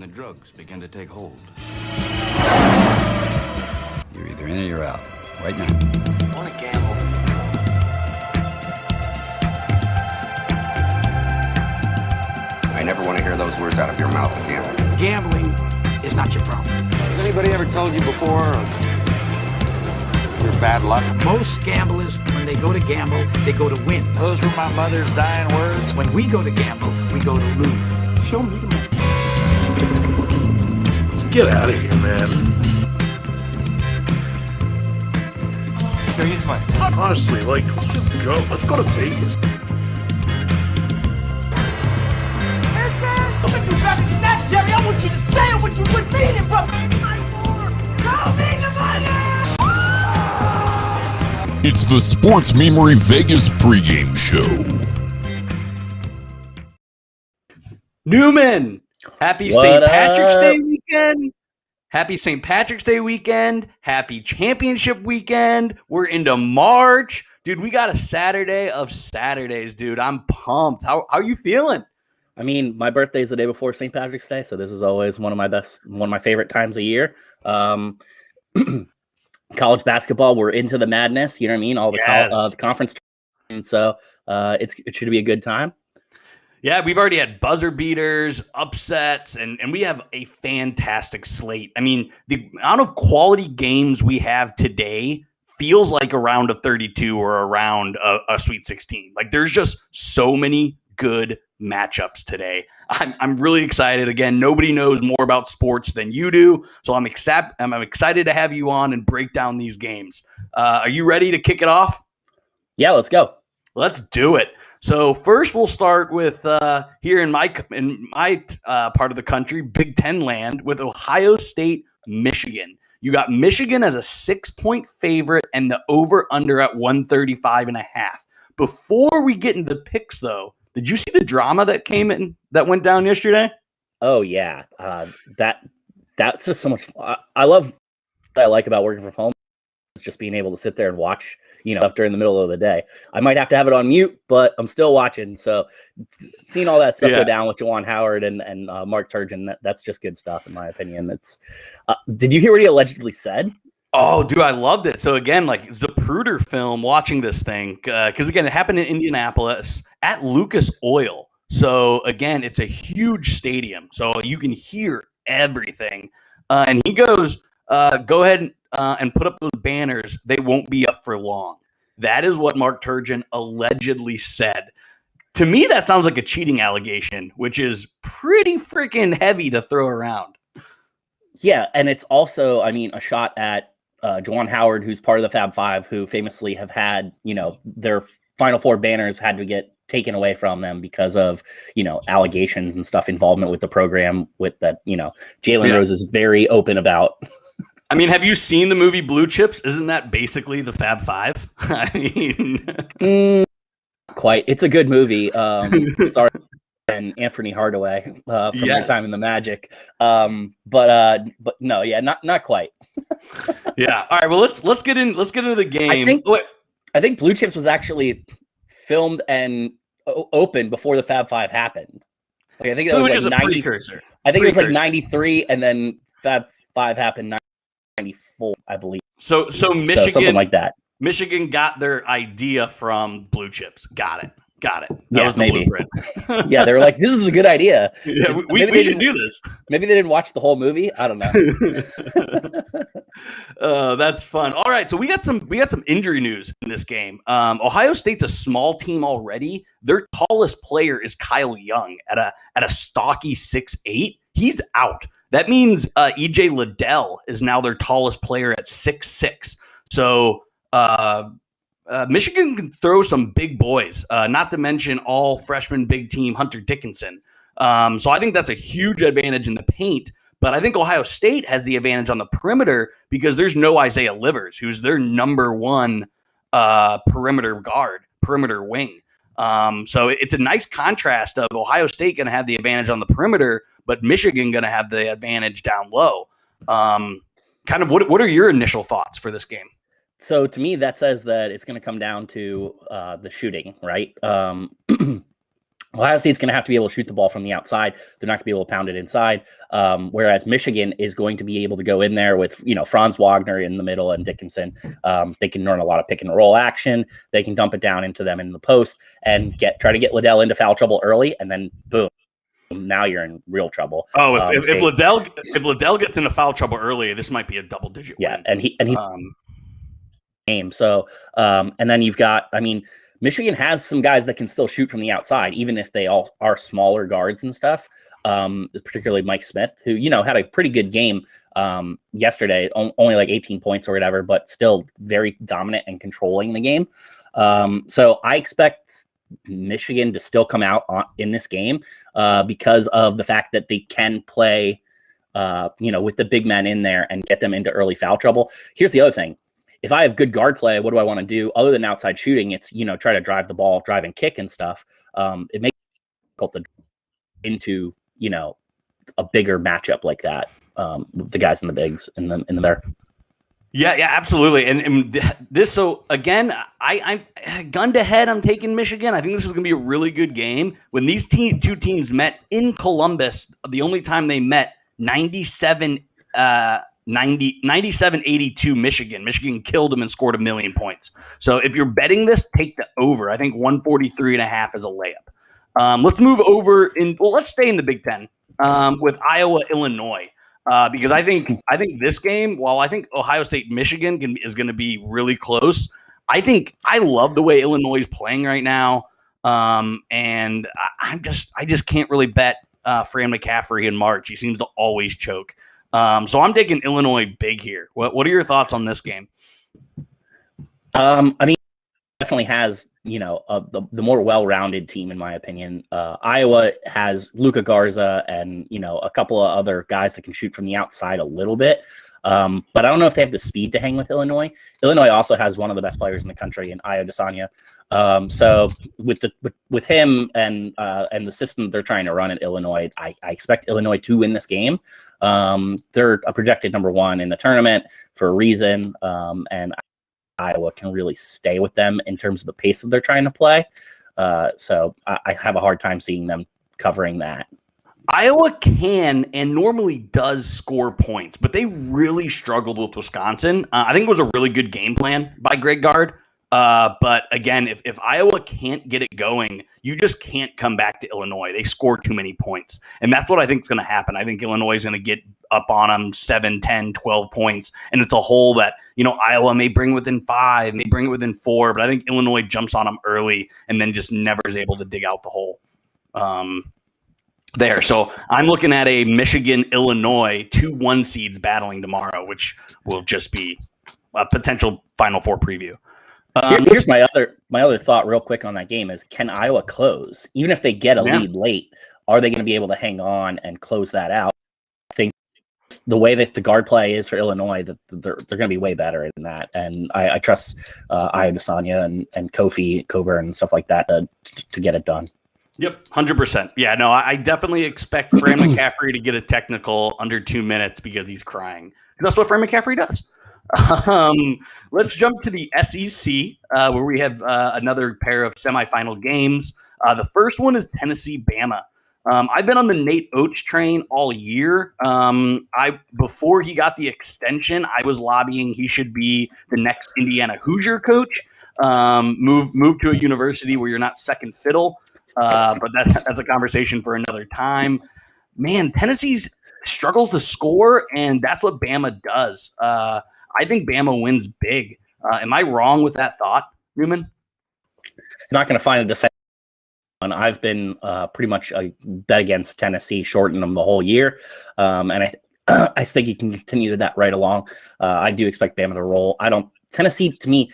The drugs begin to take hold. You're either in or you're out. Right now. I want to gamble. I never want to hear those words out of your mouth again. Gambling is not your problem. Has anybody ever told you before your bad luck? Most gamblers, when they go to gamble, they go to win. Those were my mother's dying words. When we go to gamble, we go to lose. Show me the money. Get out of here, man. Show you the money. Honestly, let's just go. Let's go to Vegas. Jerry, I want you to say what you would mean it, bro. Show me the money! It's the Sports Memory Vegas pregame show. Newman, happy St. Patrick's Day weekend. Happy St. Patrick's Day weekend. Happy championship weekend. We're into March. Dude, we got a Saturday of Saturdays, dude. I'm pumped. How are you feeling? I mean, my birthday is the day before St. Patrick's Day, so this is always one of my favorite times a year. College basketball, we're into the madness. You know what I mean? All the conference, and so it should be a good time. Yeah, we've already had buzzer beaters, upsets, and we have a fantastic slate. I mean, the amount of quality games we have today feels like a round of 32 or around a Sweet 16. Like, there's just so many good matchups today. I'm really excited. Again, nobody knows more about sports than you do, so I'm excited to have you on and break down these games. Are you ready to kick it off? Yeah, let's go. Let's do it. So first, we'll start with here in my part of the country, Big Ten land, with Ohio State, Michigan. You got Michigan as a 6-point favorite and the over/under at 135.5. Before we get into the picks, though, did you see the drama that went down yesterday? Oh yeah, that's just so much fun. I love what I like about working from home is just being able to sit there and watch, stuff during the middle of the day. I might have to have it on mute, but I'm still watching. So seeing all that stuff go down with Juwan Howard and Mark Turgeon, that's just good stuff in my opinion. That's did you hear what he allegedly said? Oh, dude, I loved it. So again, like Zapruder film, watching this thing, because again, it happened in Indianapolis at Lucas Oil. So again, it's a huge stadium, so you can hear everything. And he goes, "Go ahead and put up those banners. They won't be up for long." That is what Mark Turgeon allegedly said. To me, that sounds like a cheating allegation, which is pretty freaking heavy to throw around. Yeah, and it's also, I mean, a shot at Juwan Howard, who's part of the Fab Five, who famously have had, their Final Four banners had to get taken away from them because of, allegations and stuff, involvement with the program with that, Jalen Rose is very open about. I mean, have you seen the movie Blue Chips? Isn't that basically the Fab Five? I mean, quite. It's a good movie. Starring and Anthony Hardaway from their time in the Magic. But no, yeah, not quite. Yeah. All right. Well, let's get into the game. I think Blue Chips was actually filmed and opened before the Fab Five happened. Like, I think so it was just like a precursor. I think it was like 93, and then Fab Five happened 94, I believe. So Michigan, something like that. Michigan got their idea from Blue Chips. Got it. That was the maybe. blueprint. Yeah, they were like, "This is a good idea." Yeah, we should do this. Maybe they didn't watch the whole movie. I don't know. That's fun. All right, so we got some injury news in this game. Ohio State's a small team already. Their tallest player is Kyle Young at a stocky 6'8". He's out. That means EJ Liddell is now their tallest player at 6'6". So Michigan can throw some big boys, not to mention all freshman big team Hunter Dickinson. So I think that's a huge advantage in the paint. But I think Ohio State has the advantage on the perimeter because there's no Isaiah Livers, who's their number one perimeter wing. So it's a nice contrast of Ohio State going to have the advantage on the perimeter, but Michigan going to have the advantage down low. Kind of what are your initial thoughts for this game? So to me, that says that it's going to come down to the shooting, right? Ohio State's going to have to be able to shoot the ball from the outside. They're not going to be able to pound it inside. Whereas Michigan is going to be able to go in there with, Franz Wagner in the middle and Dickinson. They can run a lot of pick and roll action. They can dump it down into them in the post and try to get Liddell into foul trouble early, and then boom, now you're in real trouble. Oh, if Liddell gets into foul trouble early, this might be a double-digit win. Yeah, and he game. So and then you've got, Michigan has some guys that can still shoot from the outside, even if they all are smaller guards and stuff. Particularly Mike Smith, who, had a pretty good game yesterday, only like 18 points or whatever, but still very dominant and controlling the game. So I expect Michigan to still come out in this game because of the fact that they can play, with the big men in there and get them into early foul trouble. Here's the other thing. If I have good guard play, what do I want to do other than outside shooting? It's, try to drive the ball, drive and kick and stuff. It makes it difficult to into, a bigger matchup like that with the guys in the bigs in the there. Yeah, absolutely. And this, so again, I gun to head, I'm taking Michigan. I think this is going to be a really good game. When these two teams met in Columbus, the only time they met, 97-82 Michigan. Michigan killed them and scored 1 million points. So if you're betting this, take the over. I think 143.5 is a layup. Let's move over let's stay in the Big Ten with Iowa, Illinois. Because I think this game, while I think Ohio State, Michigan is going to be really close, I love the way Illinois is playing right now. And I just can't really bet Fran McCaffrey in March. He seems to always choke. So I'm taking Illinois big here. What are your thoughts on this game? Definitely has, the more well-rounded team, in my opinion. Iowa has Luka Garza and, a couple of other guys that can shoot from the outside a little bit. But I don't know if they have the speed to hang with Illinois. Illinois also has one of the best players in the country in Ayo Desanya. So with him and the system they're trying to run at Illinois, I expect Illinois to win this game. They're a projected number 1 in the tournament for a reason. And Iowa can really stay with them in terms of the pace that they're trying to play. So I have a hard time seeing them covering that. Iowa can and normally does score points, but they really struggled with Wisconsin. I think it was a really good game plan by Greg Gard. But again, if Iowa can't get it going, you just can't come back to Illinois. They score too many points. And that's what I think is going to happen. I think Illinois is going to get up on them 7, 10, 12 points. And it's a hole that, Iowa may bring within 5, may bring it within 4, but I think Illinois jumps on them early and then just never is able to dig out the hole there. So I'm looking at a Michigan-Illinois 2 1 seeds battling tomorrow, which will just be a potential Final Four preview. Here's my other thought real quick on that game is, can Iowa close? Even if they get a lead late, are they going to be able to hang on and close that out? I think the way that the guard play is for Illinois, that they're going to be way better than that. And I trust Ayo Desanya and Kofi Coburn and stuff like that to get it done. Yep, 100%. Yeah, no, I definitely expect Fran McCaffrey to get a technical under 2 minutes because he's crying. That's what Fran McCaffrey does. Let's jump to the SEC, where we have another pair of semifinal games. The first one is Tennessee-Bama. I've been on the Nate Oates train all year. Before he got the extension, I was lobbying he should be the next Indiana Hoosier coach. Move to a university where you're not second fiddle. But that's a conversation for another time. Man, Tennessee's struggled to score, and that's what Bama does. I think Bama wins big. Am I wrong with that thought, Newman? You're not going to find a decision. I've been pretty much a bet against Tennessee, shorting them the whole year. And I think you can continue that right along. I do expect Bama to roll. Tennessee, to me,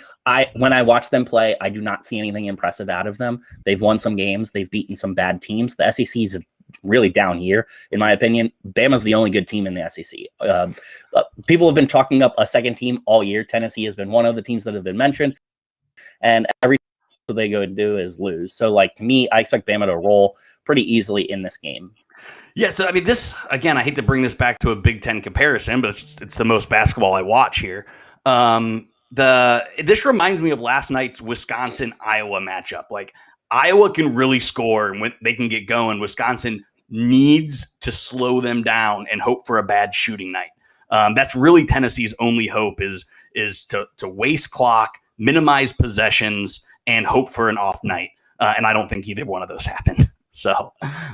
when I watch them play, I do not see anything impressive out of them. They've won some games. They've beaten some bad teams. The SEC is really down here, in my opinion. Bama's the only good team in the SEC. People have been talking up a second team all year. Tennessee has been one of the teams that have been mentioned. And every time they go and do is lose. So, to me, I expect Bama to roll pretty easily in this game. Yeah, so, this, again, I hate to bring this back to a Big Ten comparison, but it's the most basketball I watch here. This reminds me of last night's Wisconsin-Iowa matchup. Iowa can really score and when they can get going. Wisconsin needs to slow them down and hope for a bad shooting night. That's really Tennessee's only hope is to waste clock, minimize possessions, and hope for an off night. And I don't think either one of those happened. So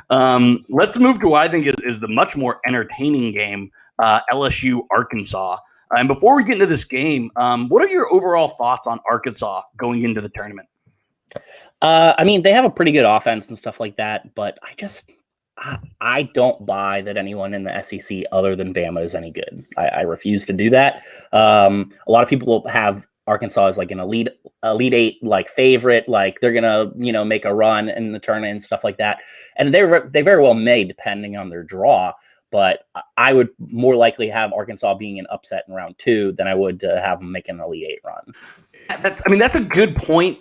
let's move to what I think is the much more entertaining game, LSU Arkansas. And before we get into this game, what are your overall thoughts on Arkansas going into the tournament? I mean, they have a pretty good offense and stuff like that, but I don't buy that anyone in the SEC other than Bama is any good. I refuse to do that. A lot of people have Arkansas as like an elite eight like favorite, like they're gonna make a run in the tournament and stuff like that, and they very well may depending on their draw. But I would more likely have Arkansas being an upset in round 2 than I would to have them make an Elite 8 run. That's a good point.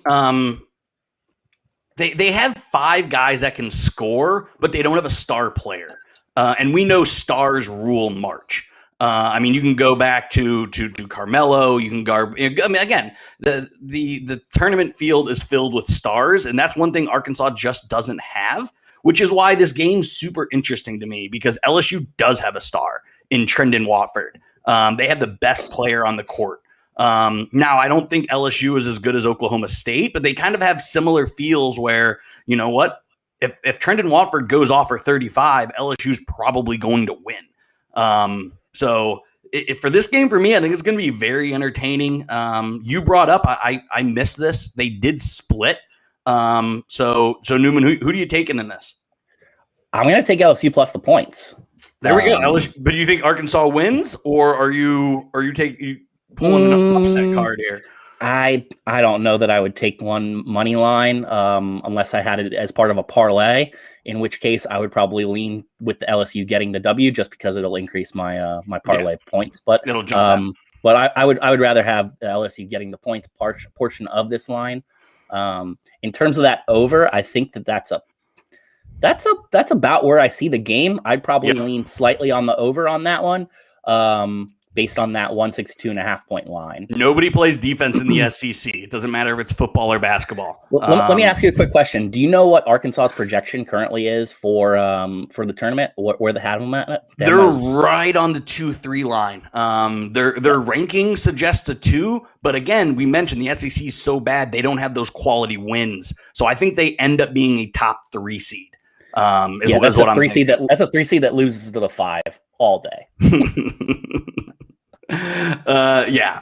They have 5 guys that can score, but they don't have a star player. And we know stars rule March. You can go back to Carmelo. You can go. Again, the tournament field is filled with stars, and that's one thing Arkansas just doesn't have. Which is why this game's super interesting to me because LSU does have a star in Trendon Watford. They have the best player on the court. Now, I don't think LSU is as good as Oklahoma State, but they kind of have similar feels where, you know what, if Trendon Watford goes off for 35, LSU's probably going to win. So for this game, for me, I think it's going to be very entertaining. You brought up, I missed this. They did split. So Newman, who do you take in this? I'm going to take LSU plus the points. There we go. LSU, but do you think Arkansas wins, or are you pulling an upset card here? I don't know that I would take one money line unless I had it as part of a parlay, in which case I would probably lean with the LSU getting the W just because it'll increase my my parlay points. But it'll jump but I would rather have the LSU getting the points portion of this line. In terms of that over, I think that's about where I see the game. I'd probably lean slightly on the over on that one, based on that 162.5 point line. Nobody plays defense in the SEC. It doesn't matter if it's football or basketball. Let me ask you a quick question. Do you know what Arkansas's projection currently is for the tournament? Where they have them at? They're right on the 2-3 line. Their ranking suggests a 2, but again, we mentioned the SEC is so bad they don't have those quality wins. So I think they end up being a top 3 seed. That's a 3 seed that's a 3 seed that loses to the 5 all day.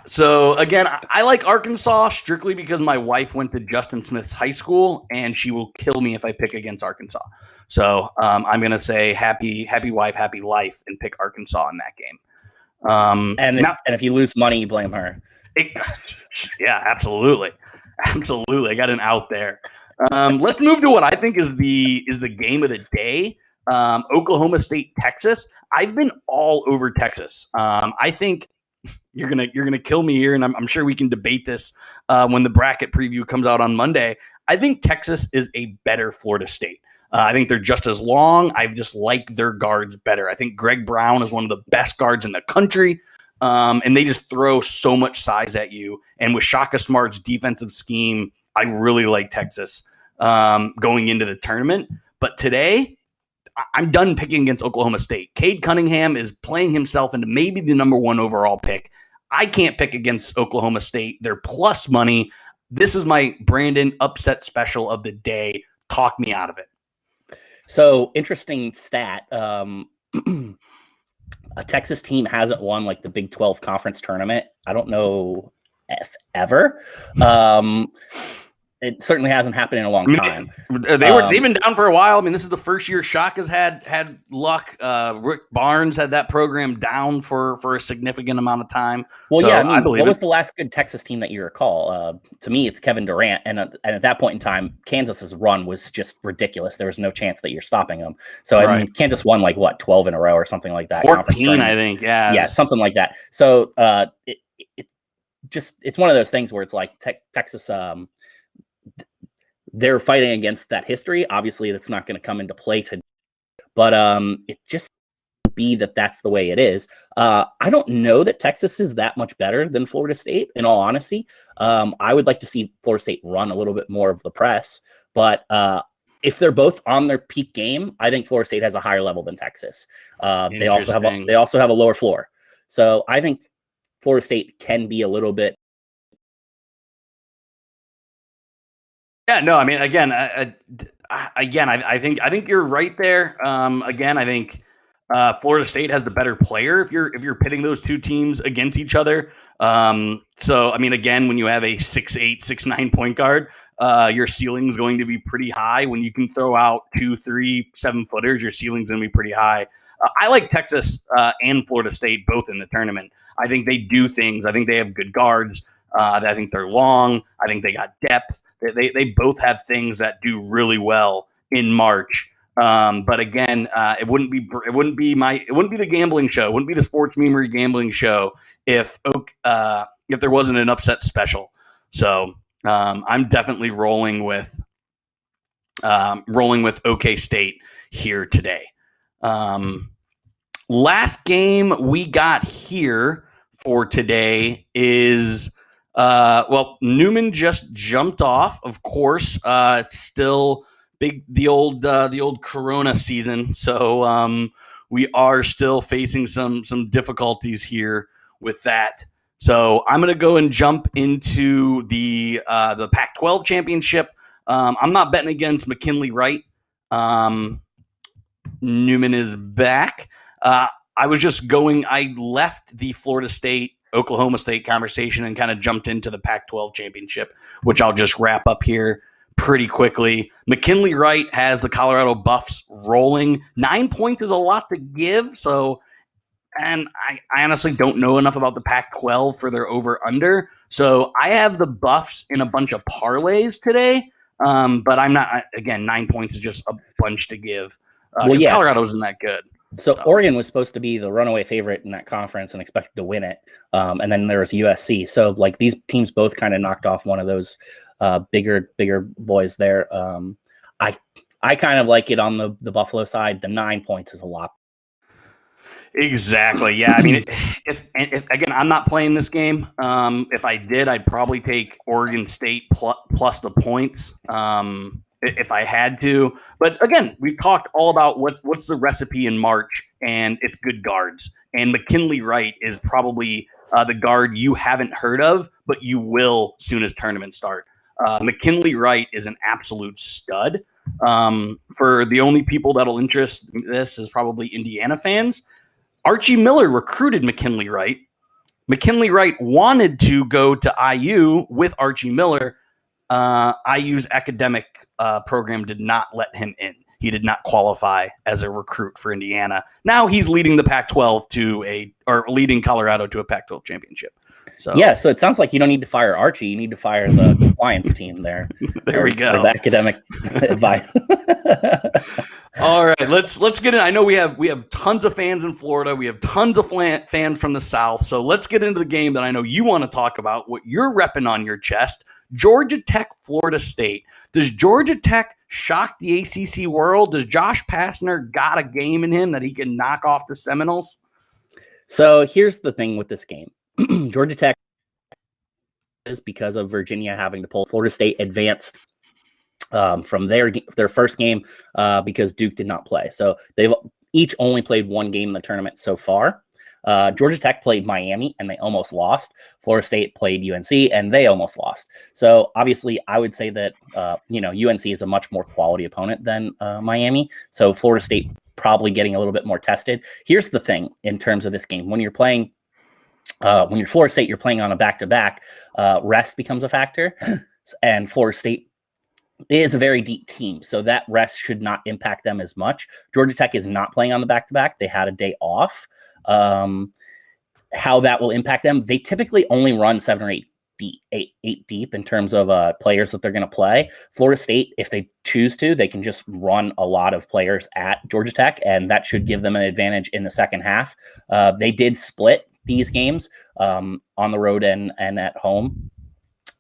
So again, I like Arkansas strictly because my wife went to Justin Smith's high school and she will kill me if I pick against Arkansas. So I'm going to say happy wife, happy life and pick Arkansas in that game. And if you lose money, you blame her. Yeah, absolutely. Absolutely. I got an out there. Let's move to what I think is the game of the day. Oklahoma State, Texas. I've been all over Texas. I think you're gonna kill me here, and I'm sure we can debate this when the bracket preview comes out on Monday. I think Texas is a better Florida State. I think they're just as long. I just like their guards better. I think Greg Brown is one of the best guards in the country, and they just throw so much size at you. And with Shaka Smart's defensive scheme, I really like Texas going into the tournament. But today, I'm done picking against Oklahoma State. Cade Cunningham is playing himself into maybe the number 1 overall pick. I can't pick against Oklahoma State. They're plus money. This is my Brandon upset special of the day. Talk me out of it. So interesting stat. A Texas team hasn't won like the Big 12 conference tournament. I don't know if ever. It certainly hasn't happened in a long time. They've been down for a while. I mean, this is the first year Shaka's had luck. Rick Barnes had that program down for a significant amount of time. Well, so I mean, believe what was the last good Texas team that you recall? To me, it's Kevin Durant. And at that point in time, Kansas's run was just ridiculous. There was no chance that you're stopping them. So I mean, Kansas won 12 in a row or something like that. 14, I think. Yeah, something like that. So it's one of those things where it's like Texas. They're fighting against that history. Obviously, that's not going to come into play today, but it just be that's the way it is. I don't know that Texas is that much better than Florida State, in all honesty. I would like to see Florida State run a little bit more of the press. But if they're both on their peak game, I think Florida State has a higher level than Texas. They also have a lower floor. So I think Florida State can be a little bit. Yeah, no, I mean, again, I think you're right there. Again, I think Florida State has the better player if you're pitting those two teams against each other. So I mean, again, when you have a 6'8", 6'9" point guard, your ceiling is going to be pretty high. When you can throw out 2, 3, 7-footers, your ceiling's going to be pretty high. I like Texas and Florida State both in the tournament. I think they do things. I think they have good guards. I think they're long. I think they got depth. They both have things that do really well in March. But again, it wouldn't be the gambling show. It wouldn't be the Sports Memory gambling show if there wasn't an upset special. So I'm definitely rolling with OK State here today. Last game we got here for today is Newman just jumped off. Of course, it's still the old Corona season, so we are still facing some difficulties here with that. So I'm going to go and jump into the Pac-12 championship. I'm not betting against McKinley Wright. Newman is back. I left the Florida State, Oklahoma State conversation and kind of jumped into the Pac-12 championship, which I'll just wrap up here pretty quickly. McKinley Wright has the Colorado Buffs rolling. 9 points is a lot to give. And I honestly don't know enough about the Pac-12 for their over-under. So I have the Buffs in a bunch of parlays today. But I'm not, again, 9 points is just a bunch to give. Yes. Colorado isn't that good. So Oregon was supposed to be the runaway favorite in that conference and expected to win it. And then there was USC. So like these teams both kind of knocked off one of those bigger boys there. I kind of like it on the Buffalo side. The 9 points is a lot. Exactly. Yeah. I mean, if again, I'm not playing this game. If I did, I'd probably take Oregon State plus the points. If I had to. But again, we've talked all about what's the recipe in March, and it's good guards. And McKinley Wright is probably the guard you haven't heard of, but you will soon as tournaments start. McKinley Wright is an absolute stud. For the only people that'll interest this is probably Indiana fans. Archie Miller recruited McKinley Wright. McKinley Wright wanted to go to IU with Archie Miller. IU's academic program did not let him in. He did not qualify as a recruit for Indiana. Now he's leading the Pac-12 leading Colorado to a Pac-12 championship. So yeah, so it sounds like you don't need to fire Archie. You need to fire the compliance team there. There we go. The academic advice. All right, let's get in. I know we have tons of fans in Florida. We have tons of fans from the South. So let's get into the game that I know you want to talk about. What you're repping on your chest. Georgia Tech, Florida State. Does Georgia Tech shock the ACC world? Does Josh Pastner got a game in him that he can knock off the Seminoles? So here's the thing with this game. Georgia Tech is because of Virginia having to pull. Florida State advanced from their first game because Duke did not play. So they've each only played one game in the tournament so far. Georgia Tech played Miami and they almost lost. Florida State played UNC and they almost lost. So obviously I would say that, UNC is a much more quality opponent than Miami. So Florida State probably getting a little bit more tested. Here's the thing in terms of this game. When you're playing, when you're Florida State, you're playing on a back-to-back, rest becomes a factor. And Florida State is a very deep team. So that rest should not impact them as much. Georgia Tech is not playing on the back-to-back. They had a day off. How that will impact them. They typically only run 7 or 8 deep in terms of players that they're going to play. Florida State, if they choose to, they can just run a lot of players at Georgia Tech, and that should give them an advantage in the second half. They did split these games on the road and at home.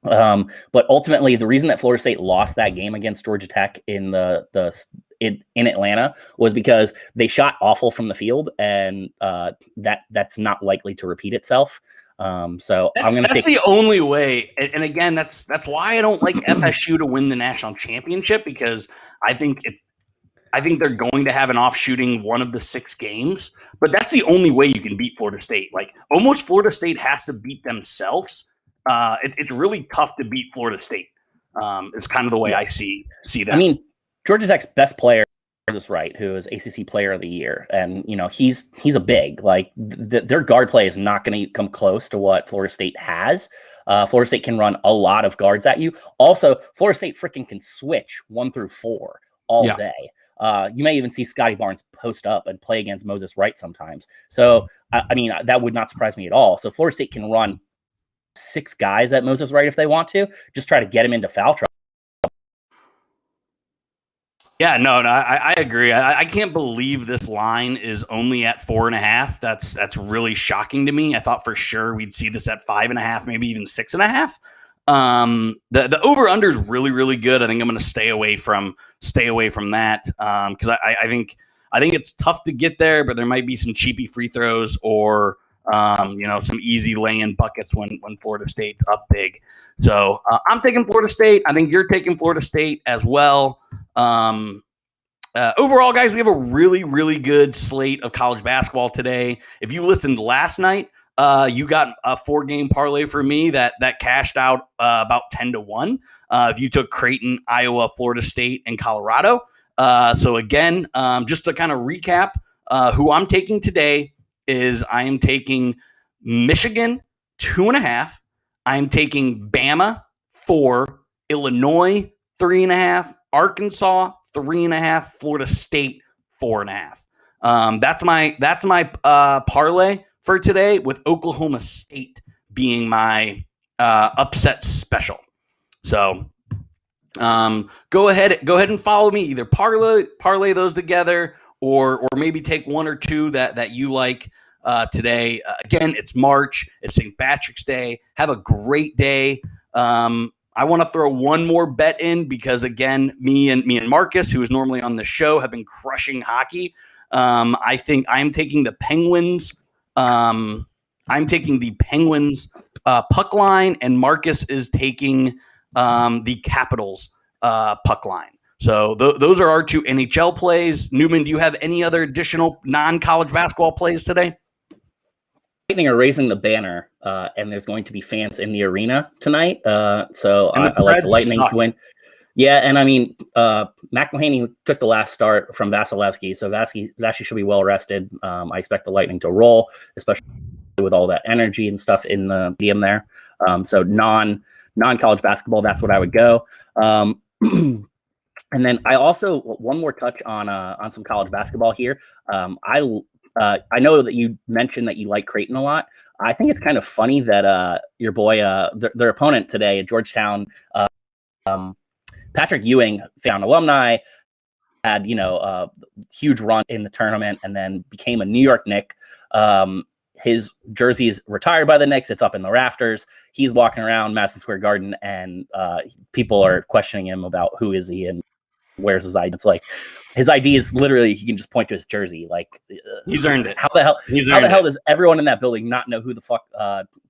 But ultimately, the reason that Florida State lost that game against Georgia Tech in in Atlanta was because they shot awful from the field, and that's not likely to repeat itself. So I'm going to That's take. the only way. And again, that's why I don't like FSU to win the national championship, because I think they're going to have an off shooting one of the 6 games, but that's the only way you can beat Florida State. Like, almost Florida State has to beat themselves. It's really tough to beat Florida State. It's kind of the way I see that. I mean, Georgia Tech's best player is Wright, who is ACC Player of the Year, and he's a big. Like, their guard play is not going to come close to what Florida State has. Florida State can run a lot of guards at you. Also, Florida State freaking can switch 1 through 4 all day. You may even see Scotty Barnes post up and play against Moses Wright sometimes. So, I mean, that would not surprise me at all. So Florida State can run 6 guys at Moses Wright if they want to. Just try to get him into foul trouble. Yeah, no, I agree. I can't believe this line is only at 4.5. That's really shocking to me. I thought for sure we'd see this at 5.5, maybe even 6.5. The over under is really, really good. I think I'm going to stay away from that because I think it's tough to get there, but there might be some cheapy free throws or some easy lay-in buckets when Florida State's up big. So I'm taking Florida State. I think you're taking Florida State as well. Overall, guys, we have a really, really good slate of college basketball today. If you listened last night, you got a 4-game parlay for me that cashed out about 10-1. If you took Creighton, Iowa, Florida State, and Colorado. So again, just to kind of recap, who I'm taking today is I am taking Michigan 2.5. I'm taking Bama 4, Illinois 3.5, Arkansas 3.5, Florida State 4.5. That's my parlay for today, with Oklahoma State being my upset special. So go ahead and follow me. Either parlay those together, or maybe take one or two that you like today. Again, it's March. It's St. Patrick's Day. Have a great day. I want to throw one more bet in because, again, me and Marcus, who is normally on the show, have been crushing hockey. I think I'm taking the Penguins. I'm taking the Penguins puck line, and Marcus is taking the Capitals puck line. So those are our 2 NHL plays. Newman, do you have any other additional non-college basketball plays today? Lightning are raising the banner, and there's going to be fans in the arena tonight. So I like the Lightning to win. Yeah, and I mean, McElhaney took the last start from Vasilevsky, so Vasilevsky should be well rested. I expect the Lightning to roll, especially with all that energy and stuff in the medium there. So non-college basketball, that's what I would go. And then I also, one more touch on some college basketball here. I know that you mentioned that you like Creighton a lot. I think it's kind of funny that your boy, their opponent today at Georgetown, Patrick Ewing, found alumni, had a huge run in the tournament, and then became a New York Knick. His jersey is retired by the Knicks. It's up in the rafters. He's walking around Madison Square Garden, and people are questioning him about who is he and where's his ID. It's like his ID is literally, he can just point to his jersey. Like, he's earned it. How the hell does everyone in that building not know who the fuck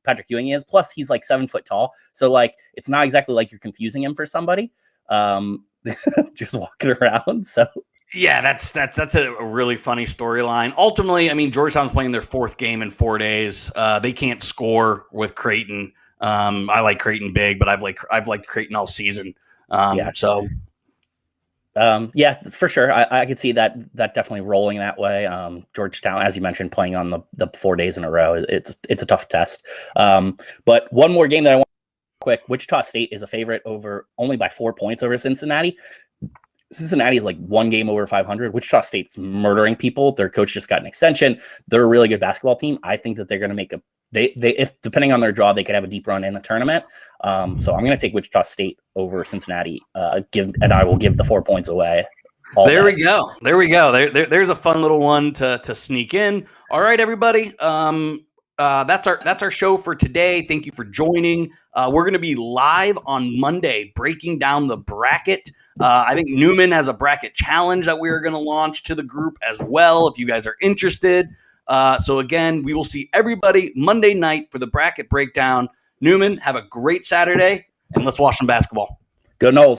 Patrick Ewing is? Plus, he's like 7 foot tall, so like it's not exactly like you're confusing him for somebody. Just walking around. So yeah, that's a really funny storyline. Ultimately, I mean, Georgetown's playing their 4th game in 4 days. They can't score with Creighton. I like Creighton big, but I've liked Creighton all season. Yeah, for sure. I could see that definitely rolling that way. Georgetown, as you mentioned, playing on the 4 days in a row, it's a tough test. But one more game that I want quick. Wichita State is a favorite only by 4 points over Cincinnati. Cincinnati is like 1 game over 500. Wichita State's murdering people. Their coach just got an extension. They're a really good basketball team. I think that they're going to make if depending on their draw, they could have a deep run in the tournament. So I'm going to take Wichita State over Cincinnati. And I will give the 4 points away. There we go. There's a fun little one to sneak in. All right, everybody. That's our show for today. Thank you for joining. We're going to be live on Monday, breaking down the bracket. I think Newman has a bracket challenge that we are going to launch to the group as well, if you guys are interested. So again, we will see everybody Monday night for the bracket breakdown. Newman, have a great Saturday, and let's watch some basketball. Go Knowles.